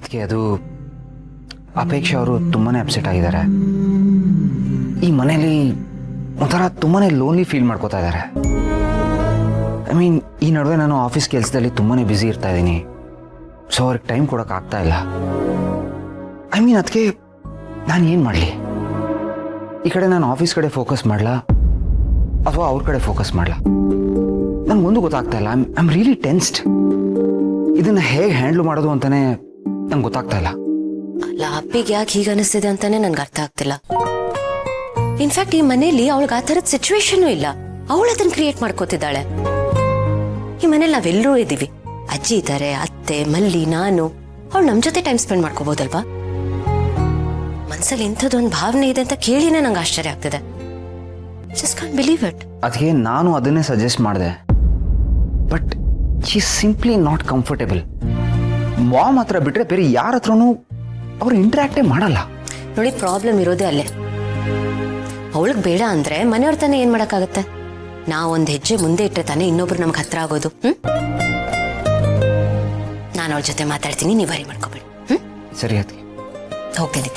ಅದಕ್ಕೆ ಅದು ಅಪೇಕ್ಷೆ ಅವರು ತುಂಬಾ ಅಪ್ಸೆಟ್ ಆಗಿದ್ದಾರೆ. ಈ ಮನೇಲಿ ಒಂಥರ ತುಂಬಾ ಲೋನ್ಲಿ ಫೀಲ್ ಮಾಡ್ಕೋತಾ ಇದ್ದಾರೆ. ಐ ಮೀನ್ ಈ ನಡುವೆ ನಾನು ಆಫೀಸ್ ಕೆಲಸದಲ್ಲಿ ತುಂಬಾ ಬ್ಯುಸಿ ಇರ್ತಾ ಇದ್ದೀನಿ. ಸೊ ಅವ್ರಿಗೆ ಟೈಮ್ ಕೊಡೋಕೆ ಆಗ್ತಾ ಇಲ್ಲ. ಐ ಮೀನ್ ಅದಕ್ಕೆ ನಾನು ಏನು ಮಾಡಲಿ? ಈ ಕಡೆ ನಾನು ಆಫೀಸ್ ಕಡೆ ಫೋಕಸ್ ಮಾಡಲಾ ಅಥವಾ ಅವ್ರ ಕಡೆ ಫೋಕಸ್ ಮಾಡಲಾ? ನಂಗೆ ಗೊತ್ತಾಗ್ತಾ ಇಲ್ಲ. I am really tensed. ಇದನ್ನು ಹೇಗೆ ಹ್ಯಾಂಡ್ಲ್ ಮಾಡೋದು ಅಂತಾನೆ ನಂಗೆ ಗೊತ್ತಾಗ್ತಾ ಇಲ್ಲ. ಅಲ್ಲ, ಅಪ್ಪಿಗೆ ಯಾಕೆ ಹೀಗೆ ಅನಿಸ್ತಿದೆ ಅಂತಾನೆ ನನ್ಗೆ ಅರ್ಥ ಆಗ್ತಿಲ್ಲ. ಇನ್ಫ್ಯಾಕ್ಟ್ ಈ ಮನೇಲಿ ಅವಳಿಗೆ ಆ ಥರದ ಸಿಚುವೇಶನ್ ಇಲ್ಲ. ಅವಳು ಅದನ್ನ ಕ್ರಿಯೇಟ್ ಮಾಡ್ಕೋತಿದ್ದಾಳೆ. ಈ ಮನೇಲಿ ನಾವೆಲ್ಲರೂ ಇದ್ದೀವಿ. ಅಜ್ಜಿ ಇದ್ದಾರೆ, ಅತ್ತೆ, ಮಲ್ಲಿ, ನಾನು. ಅವಳು ನಮ್ಮ ಜೊತೆ ಟೈಮ್ ಸ್ಪೆಂಡ್ ಮಾಡ್ಕೋಬಹುದಲ್ವಾ? ಮನ್ಸಲ್ಲಿ ಇಂಥದ್ದೊಂದು ಭಾವನೆ ಇದೆ ಅಂತ ಕೇಳಿನೇ ನಂಗೆ ಆಶ್ಚರ್ಯ ಆಗ್ತಿದೆ. Just can't believe it. ಅದಕ್ಕೆ ನಾನು ಅದನ್ನೇ ಸಜೆಸ್ಟ್ ಮಾಡಿದೆ. But she simply not comfortable. Mom ಹತ್ರ ಬಿಟ್ರೆ ಬೇರೆ ಯಾರ ಹತ್ರನೂ ಅವ್ರು ಇಂಟ್ರಾಕ್ಟೇ ಮಾಡಲ್ಲ. ನೋಡಿ, ಪ್ರಾಬ್ಲಮ್ ಇರೋದೇ ಅಲ್ಲೇ. ಅವಳಿಗೆ ಬೇಡ ಅಂದ್ರೆ ಮನೆಯವ್ರ ತಾನೇ ಏನ್ ಮಾಡಕ್ಕಾಗತ್ತೆ? ನಾವೊಂದು ಹೆಜ್ಜೆ ಮುಂದೆ ಇಟ್ಟರೆ ತಾನೇ ಇನ್ನೊಬ್ರು ನಮ್ಗೆ ಹತ್ರ ಆಗೋದು. ನಾನು ಅವಳ ಜೊತೆ ಮಾತಾಡ್ತೀನಿ, ನೀವು ವರಿ ಮಾಡ್ಕೋಬೇಡಿ. ಸರಿ ಅದಕ್ಕೆ ಹೋಗ್ತೇನೆ.